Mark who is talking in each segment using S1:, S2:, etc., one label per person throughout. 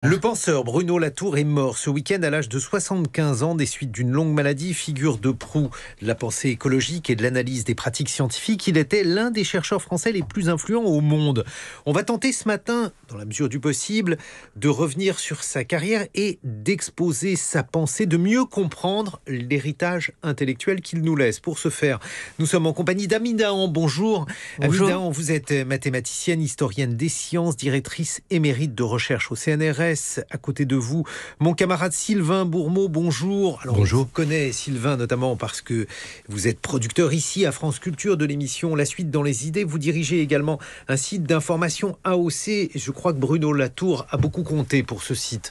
S1: Le penseur Bruno Latour est mort ce week-end à l'âge de 75 ans des suites d'une longue maladie, figure de proue de la pensée écologique et de l'analyse des pratiques scientifiques. Il était l'un des chercheurs français les plus influents au monde. On va tenter ce matin, dans la mesure du possible, de revenir sur sa carrière et d'exposer sa pensée, de mieux comprendre l'héritage intellectuel qu'il nous laisse. Pour ce faire, nous sommes en compagnie d'Amy Dahan. Bonjour.
S2: Bonjour.
S1: Amy Dahan, vous êtes mathématicienne, historienne des sciences, directrice émérite de recherche au CNRS. À côté de vous, mon camarade Sylvain Bourmeau, bonjour. Alors,
S2: Bonjour.
S1: on vous connaît, Sylvain, notamment parce que vous êtes producteur ici à France Culture de l'émission La Suite dans les idées. Vous dirigez également un site d'information AOC. Et je crois que Bruno Latour a beaucoup compté pour ce site.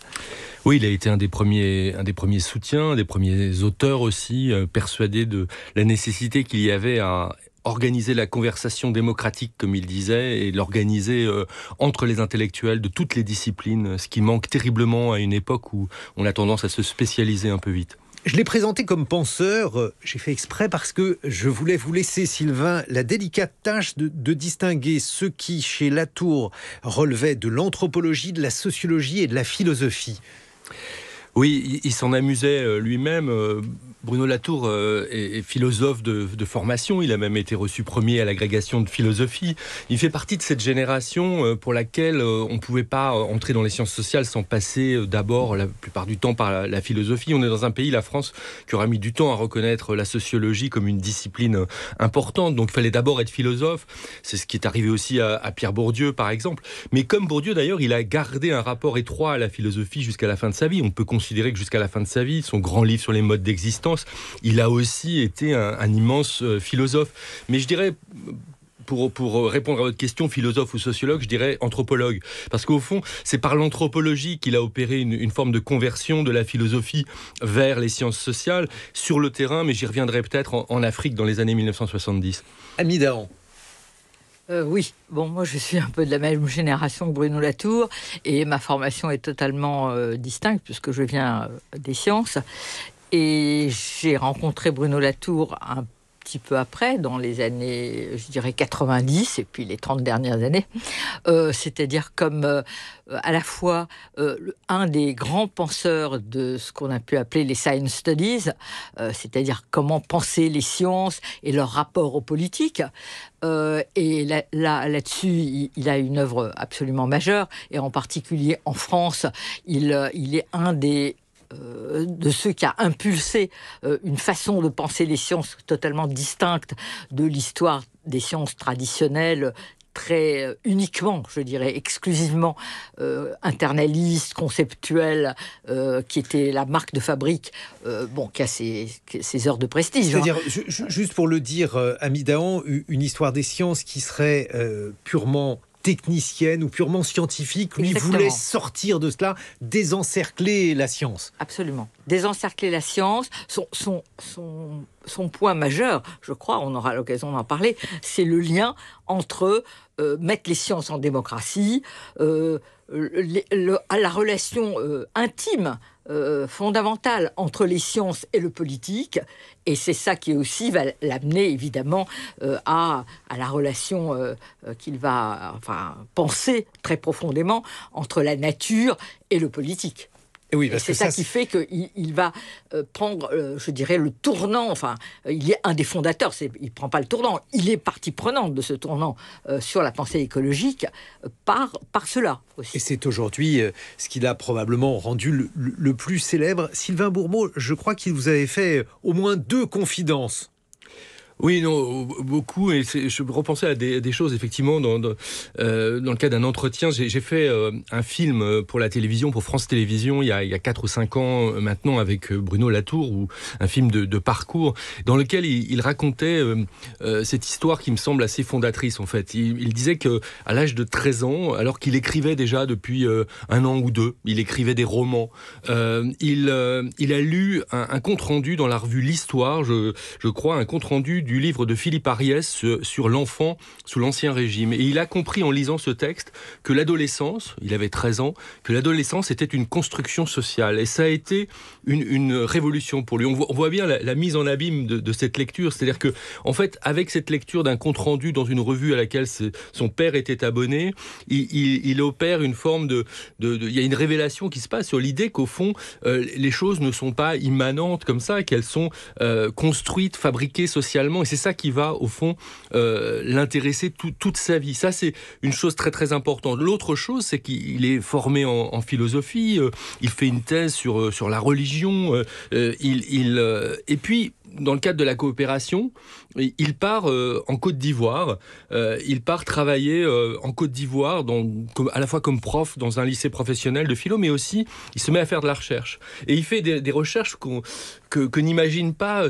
S2: Oui, il a été un des premiers soutiens, des premiers auteurs aussi, persuadés de la nécessité qu'il y avait à organiser la conversation démocratique, comme il disait, et l'organiser entre les intellectuels de toutes les disciplines, ce qui manque terriblement à une époque où on a tendance à se spécialiser un peu vite.
S1: Je l'ai présenté comme penseur, j'ai fait exprès parce que je voulais vous laisser, Sylvain, la délicate tâche de distinguer ce qui, chez Latour, relevait de l'anthropologie, de la sociologie et de la philosophie.
S2: Oui, il s'en amusait lui-même. Bruno Latour est philosophe de formation. Il a même été reçu premier à l'agrégation de philosophie. Il fait partie de cette génération pour laquelle on ne pouvait pas entrer dans les sciences sociales sans passer d'abord, la plupart du temps, par la philosophie. On est dans un pays, la France, qui aura mis du temps à reconnaître la sociologie comme une discipline importante. Donc il fallait d'abord être philosophe. C'est ce qui est arrivé aussi à Pierre Bourdieu, par exemple. Mais comme Bourdieu, d'ailleurs, il a gardé un rapport étroit à la philosophie jusqu'à la fin de sa vie. On peut considérer que jusqu'à la fin de sa vie, son grand livre sur les modes d'existence, il a aussi été un immense philosophe. Mais je dirais, pour répondre à votre question, philosophe ou sociologue, je dirais anthropologue. Parce qu'au fond, c'est par l'anthropologie qu'il a opéré une forme de conversion de la philosophie vers les sciences sociales sur le terrain, mais j'y reviendrai peut-être en Afrique dans les années 1970.
S1: Amy Dahan.
S3: Oui, moi je suis un peu de la même génération que Bruno Latour et ma formation est totalement distincte puisque je viens des sciences et j'ai rencontré Bruno Latour un petit peu après, dans les années, je dirais 90 et puis les 30 dernières années, c'est-à-dire comme à la fois un des grands penseurs de ce qu'on a pu appeler les science studies, c'est-à-dire comment penser les sciences et leur rapport aux politiques. Et là-dessus, il a une œuvre absolument majeure, et en particulier en France, il est un de ceux qui a impulsé une façon de penser les sciences totalement distincte de l'histoire des sciences traditionnelles, très uniquement, je dirais, exclusivement internaliste, conceptuelle, qui était la marque de fabrique, qui a ses heures de prestige.
S1: C'est-à-dire, juste pour le dire, Amy Dahan, une histoire des sciences qui serait purement technicienne ou purement scientifique, lui voulait sortir de cela, désencercler la science.
S3: Absolument. Désencercler la science, son point majeur, je crois, on aura l'occasion d'en parler, c'est le lien entre mettre les sciences en démocratie, à la relation intime, fondamentale entre les sciences et le politique, et c'est ça qui aussi va l'amener évidemment à la relation qu'il va penser très profondément entre la nature et le politique.
S1: Et oui, parce
S3: c'est ça qui fait qu'il va prendre, je dirais, le tournant. Il est un des fondateurs. Il ne prend pas le tournant. Il est partie prenante de ce tournant sur la pensée écologique par cela aussi.
S1: Et c'est aujourd'hui ce qui l'a probablement rendu le plus célèbre. Sylvain Bourmeau, je crois qu'il vous avait fait au moins 2 confidences.
S2: Oui, non, beaucoup, et je repensais à des choses, effectivement, dans le cadre d'un entretien. J'ai fait un film pour la télévision, pour France Télévisions, il y a 4 ou 5 ans maintenant, avec Bruno Latour, ou un film de parcours, dans lequel il racontait cette histoire qui me semble assez fondatrice, en fait. Il disait qu'à l'âge de 13 ans, alors qu'il écrivait déjà depuis 1 an ou 2, il écrivait des romans, il a lu un compte-rendu dans la revue L'Histoire, je crois, un compte-rendu du livre de Philippe Ariès sur l'enfant sous l'Ancien Régime. Et il a compris en lisant ce texte que l'adolescence, il avait 13 ans, que l'adolescence était une construction sociale. Et ça a été une révolution pour lui. On voit bien la mise en abîme de cette lecture. C'est-à-dire que, en fait, avec cette lecture d'un compte-rendu dans une revue à laquelle son père était abonné, il opère une forme il y a une révélation qui se passe sur l'idée qu'au fond, les choses ne sont pas immanentes comme ça, qu'elles sont construites, fabriquées socialement. Et c'est ça qui va, au fond, l'intéresser toute sa vie. Ça, c'est une chose très, très importante. L'autre chose, c'est qu'il est formé en philosophie, il fait une thèse sur la religion, et puis, dans le cadre de la coopération, il part en Côte d'Ivoire. Il part travailler en Côte d'Ivoire, à la fois comme prof dans un lycée professionnel de philo, mais aussi il se met à faire de la recherche. Et il fait des recherches que n'imaginent pas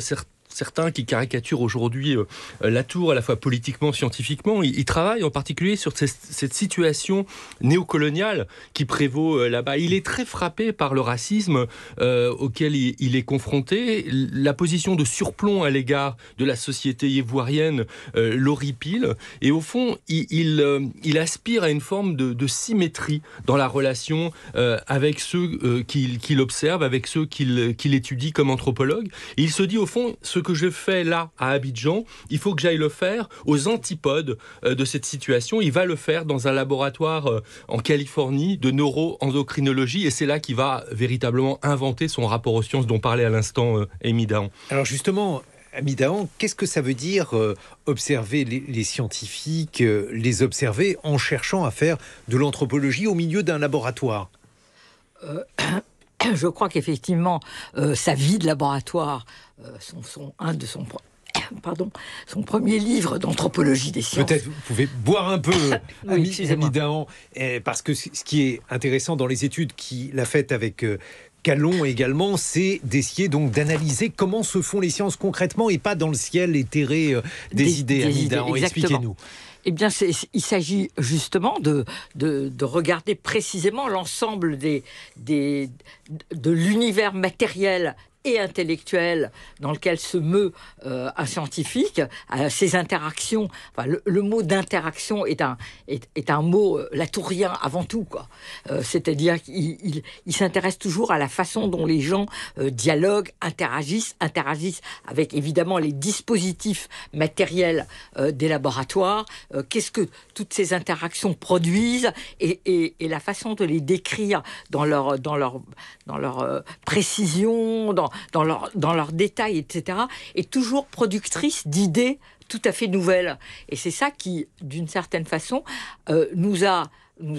S2: certains qui caricaturent aujourd'hui Latour, à la fois politiquement, scientifiquement. Il travaille en particulier sur cette situation néocoloniale qui prévaut là-bas. Il est très frappé par le racisme auquel il est confronté. La position de surplomb à l'égard de la société ivoirienne l'horripile. Et au fond, il aspire à une forme de symétrie dans la relation avec ceux qu'il observe, avec ceux qu'il étudie comme anthropologue. Et il se dit, au fond, ce que je fais là, à Abidjan, il faut que j'aille le faire aux antipodes de cette situation. Il va le faire dans un laboratoire en Californie de neuroendocrinologie, et c'est là qu'il va véritablement inventer son rapport aux sciences dont parlait à l'instant Amy Dahan.
S1: Alors justement, Amy Dahan, qu'est-ce que ça veut dire observer les scientifiques, les observer en cherchant à faire de l'anthropologie au milieu d'un laboratoire ?
S3: Je crois qu'effectivement, sa vie de laboratoire, son premier livre d'anthropologie des sciences.
S1: Peut-être vous pouvez boire un peu,
S3: oui,
S1: Amy Dahan, parce que ce qui est intéressant dans les études qu'il a faites avec Calon également, c'est d'essayer donc d'analyser comment se font les sciences concrètement et pas dans le ciel éthéré des idées. Amy Dahan, expliquez-nous.
S3: Eh bien, il s'agit justement de regarder précisément l'ensemble de l'univers matériel et intellectuel dans lequel se meut un scientifique, ces interactions. Enfin, le mot d'interaction est un mot latourien avant tout, quoi. C'est-à-dire qu'il s'intéresse toujours à la façon dont les gens dialoguent, interagissent avec évidemment les dispositifs matériels des laboratoires. Qu'est-ce que toutes ces interactions produisent et la façon de les décrire dans leur précision, dans leurs détails, etc., est toujours productrice d'idées tout à fait nouvelles. Et c'est ça qui, d'une certaine façon, nous a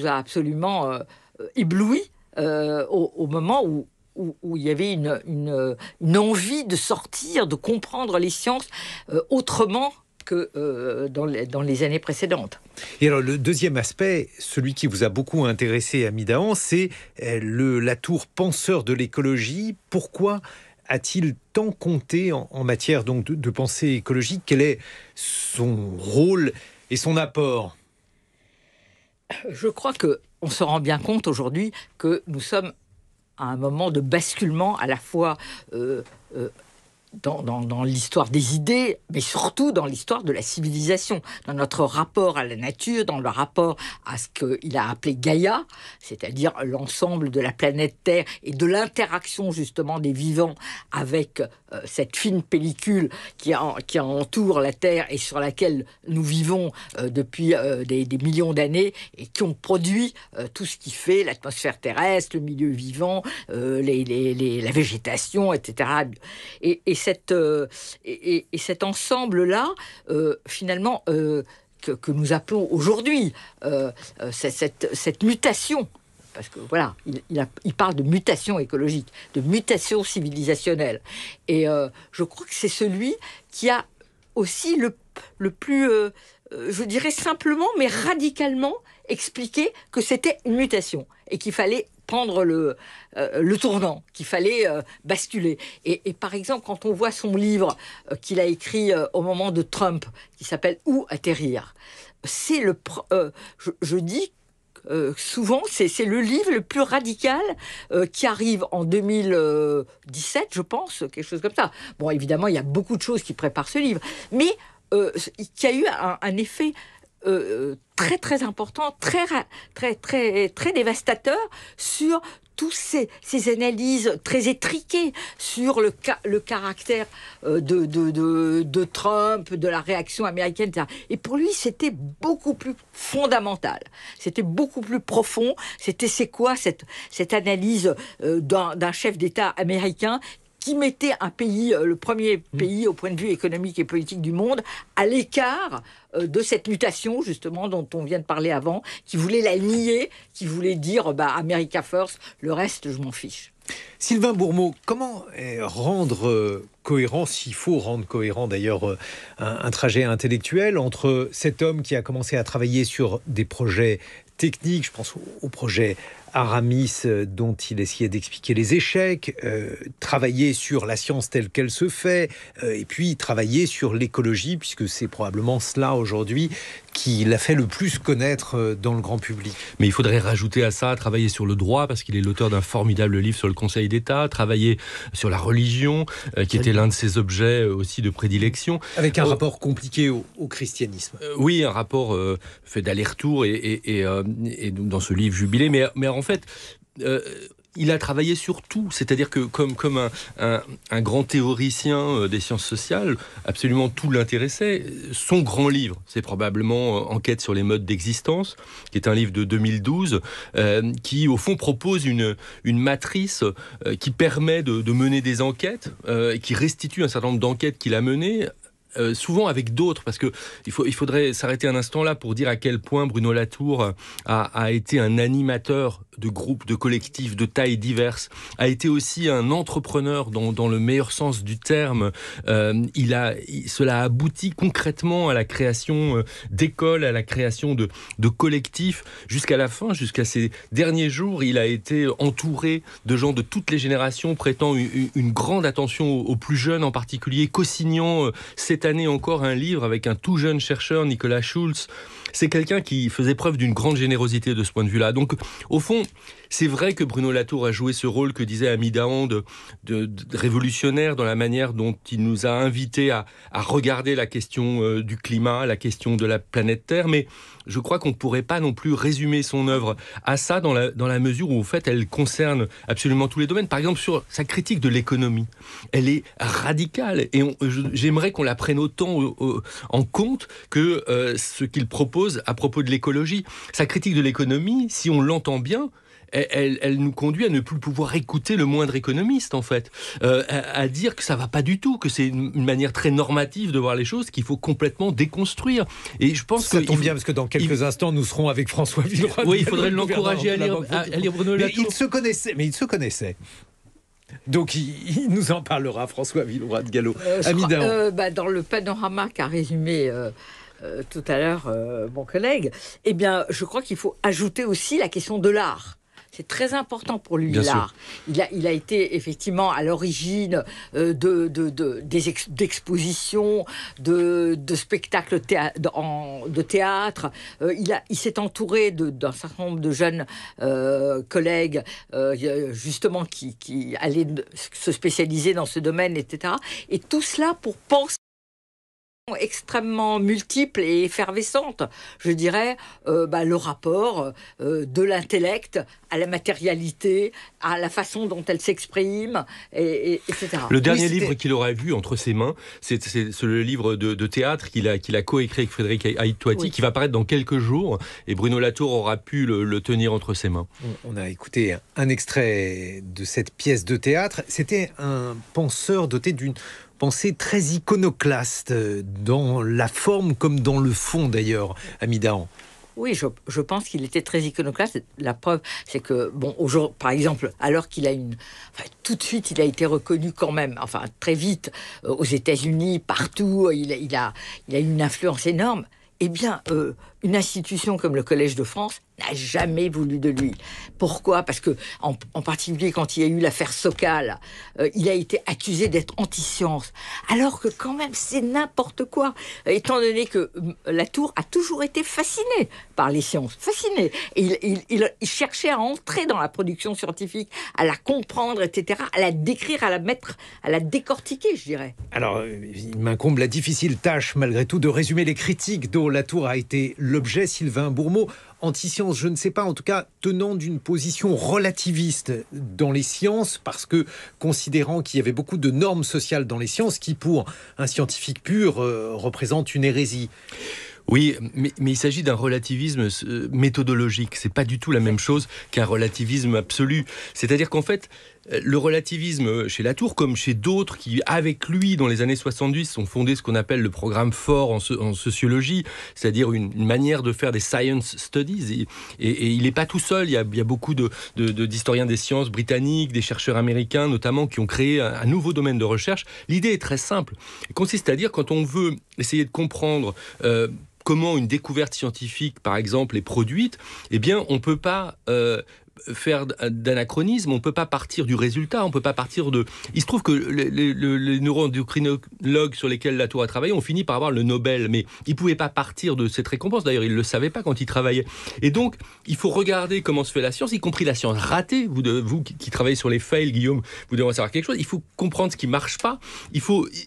S3: absolument éblouis au moment où il y avait une envie de sortir, de comprendre les sciences autrement que dans les années précédentes.
S1: Et alors le deuxième aspect, celui qui vous a beaucoup intéressé, Amy Dahan, c'est Latour penseur de l'écologie. Pourquoi a-t-il tant compté en matière donc de pensée écologique ? Quel est son rôle et son apport ?
S3: Je crois qu'on se rend bien compte aujourd'hui que nous sommes à un moment de basculement à la fois dans l'histoire des idées, mais surtout dans l'histoire de la civilisation, dans notre rapport à la nature, dans le rapport à ce qu'il a appelé Gaïa, c'est-à-dire l'ensemble de la planète Terre et de l'interaction justement des vivants avec cette fine pellicule qui entoure la Terre et sur laquelle nous vivons depuis des millions d'années et qui ont produit tout ce qui fait l'atmosphère terrestre, le milieu vivant, la végétation, etc. Et cet ensemble-là, finalement, que nous appelons aujourd'hui cette mutation, parce que voilà, il parle de mutation écologique, de mutation civilisationnelle. Et je crois que c'est celui qui a aussi le plus, je dirais simplement, mais radicalement expliqué que c'était une mutation et qu'il fallait prendre le tournant, qu'il fallait basculer. Et par exemple, quand on voit son livre qu'il a écrit au moment de Trump, qui s'appelle « Où atterrir ?», c'est je dis souvent, c'est le livre le plus radical qui arrive en 2017, je pense, quelque chose comme ça. Bon, évidemment, il y a beaucoup de choses qui préparent ce livre, mais qui a eu un effet très très important, très dévastateur sur tous ces analyses très étriquées sur le caractère de Trump, de la réaction américaine, etc. Et pour lui, c'était beaucoup plus fondamental, c'était beaucoup plus profond. C'est quoi cette analyse d'un chef d'État américain qui mettait un pays, le premier pays au point de vue économique et politique du monde, à l'écart de cette mutation, justement, dont on vient de parler avant, qui voulait la nier, qui voulait dire America First, le reste, je m'en fiche.
S1: Sylvain Bourmeau, comment rendre cohérent, s'il faut rendre cohérent d'ailleurs un trajet intellectuel entre cet homme qui a commencé à travailler sur des projets techniques, je pense au projet Aramis dont il essayait d'expliquer les échecs, travailler sur la science telle qu'elle se fait, et puis travailler sur l'écologie, puisque c'est probablement cela aujourd'hui qui l'a fait le plus connaître dans le grand public.
S2: Mais il faudrait rajouter à ça, travailler sur le droit, parce qu'il est l'auteur d'un formidable livre sur le Conseil d'État, travailler sur la religion, qui était l'un de ses objets aussi de prédilection. Avec
S1: un rapport compliqué au christianisme.
S2: Oui, un rapport fait d'aller-retour et dans ce livre Jubilé, mais en fait... il a travaillé sur tout, c'est-à-dire que comme un grand théoricien des sciences sociales, absolument tout l'intéressait. Son grand livre, c'est probablement Enquête sur les modes d'existence, qui est un livre de 2012, qui au fond propose une matrice qui permet de mener des enquêtes, qui restitue un certain nombre d'enquêtes qu'il a menées, souvent avec d'autres, parce que il faudrait s'arrêter un instant là pour dire à quel point Bruno Latour a été un animateur de groupes, de collectifs, de tailles diverses, a été aussi un entrepreneur dans le meilleur sens du terme. Cela a abouti concrètement à la création d'écoles, à la création de collectifs, jusqu'à la fin, jusqu'à ces derniers jours, il a été entouré de gens de toutes les générations, prêtant une grande attention aux plus jeunes en particulier, co-signant cette année encore un livre avec un tout jeune chercheur, Nicolas Schulz. C'est quelqu'un qui faisait preuve d'une grande générosité de ce point de vue-là. Donc, au fond, c'est vrai que Bruno Latour a joué ce rôle que disait Ami Dahan de révolutionnaire dans la manière dont il nous a invités à regarder la question du climat, la question de la planète Terre, mais je crois qu'on ne pourrait pas non plus résumer son œuvre à ça dans la mesure où, en fait, elle concerne absolument tous les domaines. Par exemple, sur sa critique de l'économie, elle est radicale et j'aimerais qu'on la prenne autant en compte que ce qu'il propose à propos de l'écologie. Sa critique de l'économie, si on l'entend bien, elle nous conduit à ne plus pouvoir écouter le moindre économiste, en fait, à dire que ça va pas du tout, que c'est une manière très normative de voir les choses qu'il faut complètement déconstruire. Et je pense
S1: ça tombe bien parce que dans quelques instants nous serons avec François Villeroy.
S2: Oui, il faudrait l'encourager à lire Bruno Latour.
S1: Mais il se connaissait. Donc il nous en parlera, François Villeroy de Gallo. Ami Dahan.
S3: Dans le panorama qu'a résumé tout à l'heure mon collègue, eh bien, je crois qu'il faut ajouter aussi la question de l'art. C'est très important pour lui, l'art. Il a été effectivement à l'origine d'expositions, de spectacles de théâtre. Il s'est entouré d'un certain nombre de jeunes collègues, justement, qui allaient se spécialiser dans ce domaine, etc. Et tout cela pour penser extrêmement multiple et effervescente, je dirais, le rapport de l'intellect à la matérialité, à la façon dont elle s'exprime, etc.
S2: Le dernier livre qu'il aura vu entre ses mains, c'est le livre de théâtre qu'il a coécrit avec Frédéric Haït-Toiti, qui va paraître dans quelques jours, et Bruno Latour aura pu le tenir entre ses mains.
S1: On a écouté un extrait de cette pièce de théâtre. C'était un penseur doté d'une pensée très iconoclaste, dans la forme comme dans le fond d'ailleurs, Ami Dahan.
S3: Oui, je pense qu'il était très iconoclaste. La preuve, c'est que, aujourd'hui, par exemple, alors qu'il a tout de suite, il a été reconnu quand même, très vite, aux États-Unis, partout, il a eu une influence énorme. Eh bien, une institution comme le Collège de France n'a jamais voulu de lui. Pourquoi ? Parce que, en particulier quand il y a eu l'affaire Sokal, il a été accusé d'être anti-science. Alors que quand même, c'est n'importe quoi. Étant donné que Latour a toujours été fasciné par les sciences. Fasciné. Et il cherchait à entrer dans la production scientifique, à la comprendre, etc., à la décrire, à la décortiquer, je dirais.
S1: Alors, il m'incombe la difficile tâche, malgré tout, de résumer les critiques dont Latour a été l'objet. Sylvain Bourmeau, anti-science, je ne sais pas, en tout cas tenant d'une position relativiste dans les sciences, parce que considérant qu'il y avait beaucoup de normes sociales dans les sciences qui, pour un scientifique pur, représentent une hérésie.
S2: Oui, mais il s'agit d'un relativisme méthodologique. C'est pas du tout la même chose qu'un relativisme absolu. C'est-à-dire qu'en fait, le relativisme chez Latour, comme chez d'autres qui, avec lui, dans les années 70, ont fondé ce qu'on appelle le programme fort en sociologie, c'est-à-dire une manière de faire des science studies. Et il n'est pas tout seul. Il y a beaucoup d'historiens des sciences britanniques, des chercheurs américains notamment, qui ont créé un nouveau domaine de recherche. L'idée est très simple. Elle consiste à dire, quand on veut essayer de comprendre comment une découverte scientifique, par exemple, est produite, eh bien, on ne peut pas faire d'anachronisme, on ne peut pas partir du résultat, on ne peut pas partir de... Il se trouve que les neuroendocrinologues sur lesquels Latour a travaillé ont fini par avoir le Nobel, mais ils ne pouvaient pas partir de cette récompense. D'ailleurs, ils ne le savaient pas quand ils travaillaient. Et donc, il faut regarder comment se fait la science, y compris la science ratée. Vous qui travaillez sur les fails, Guillaume, vous devez en savoir quelque chose. Il faut comprendre ce qui ne marche pas,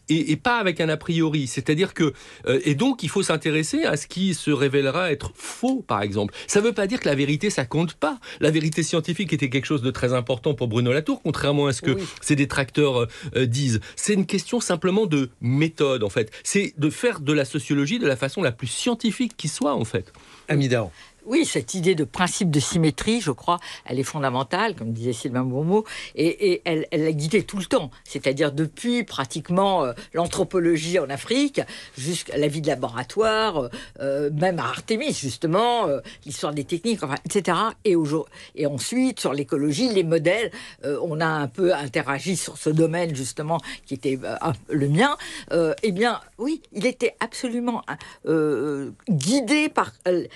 S2: et pas avec un a priori. C'est-à-dire que... et donc, il faut s'intéresser à ce qui se révélera être faux, par exemple. Ça ne veut pas dire que la vérité, ça ne compte pas. La vérité scientifique était quelque chose de très important pour Bruno Latour, contrairement à ce que ses détracteurs disent. C'est une question simplement de méthode, en fait. C'est de faire de la sociologie de la façon la plus scientifique qui soit, en fait.
S1: Annie Dahan.
S3: Oui, cette idée de principe de symétrie, je crois, elle est fondamentale, comme disait Sylvain Bourmeau, et elle a guidé tout le temps. C'est-à-dire depuis pratiquement l'anthropologie en Afrique, jusqu'à la vie de laboratoire, même à Artémis, justement, l'histoire des techniques, enfin, etc. Et ensuite, sur l'écologie, les modèles, on a un peu interagi sur ce domaine, justement, qui était le mien. Eh bien, oui, il était absolument guidé par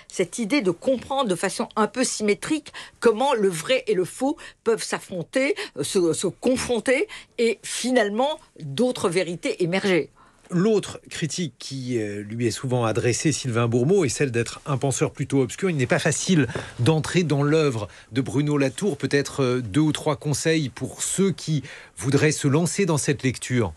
S3: cette idée de comprendre de façon un peu symétrique comment le vrai et le faux peuvent s'affronter, se confronter et finalement d'autres vérités émerger.
S1: L'autre critique qui lui est souvent adressée, Sylvain Bourmeau, est celle d'être un penseur plutôt obscur. Il n'est pas facile d'entrer dans l'œuvre de Bruno Latour. Peut-être 2 ou 3 conseils pour ceux qui voudraient se lancer dans cette lecture.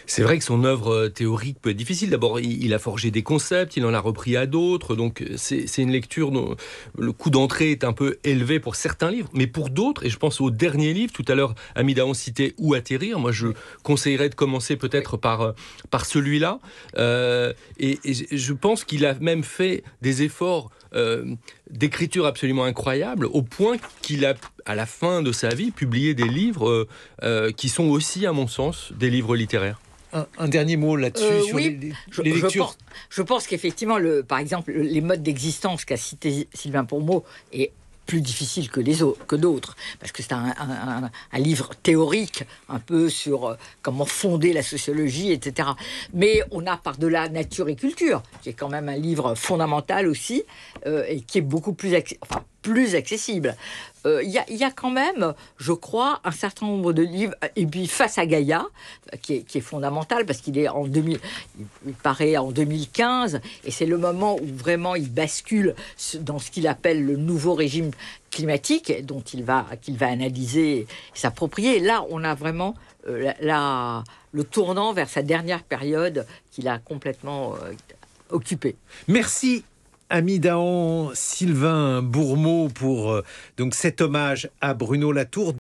S2: C'est vrai que son œuvre théorique peut être difficile. D'abord, il a forgé des concepts, il en a repris à d'autres. Donc, c'est une lecture dont le coût d'entrée est un peu élevé pour certains livres. Mais pour d'autres, et je pense au dernier livre, tout à l'heure, Annie Dahan citait Où atterrir. Moi, je conseillerais de commencer peut-être par celui-là. Et je pense qu'il a même fait des efforts d'écriture absolument incroyables, au point qu'il a, à la fin de sa vie, publié des livres qui sont aussi, à mon sens, des livres littéraires.
S1: Un dernier mot là-dessus sur
S3: oui,
S1: les lectures.
S3: Je pense qu'effectivement, par exemple, les modes d'existence qu'a cité Sylvain Bourmeau est plus difficile que d'autres, parce que c'est un livre théorique, un peu sur comment fonder la sociologie, etc. Mais on a par-delà Nature et Culture, qui est quand même un livre fondamental aussi, et qui est beaucoup plus accessible. Il y a quand même, je crois, un certain nombre de livres, et puis Face à Gaïa, qui est fondamental, parce qu'il est il paraît en 2015, et c'est le moment où vraiment il bascule dans ce qu'il appelle le nouveau régime climatique, qu'il va analyser et s'approprier. Et là, on a vraiment le tournant vers sa dernière période qu'il a complètement occupée.
S1: Merci Annie Dahan, Sylvain Bourmeau pour donc cet hommage à Bruno Latour.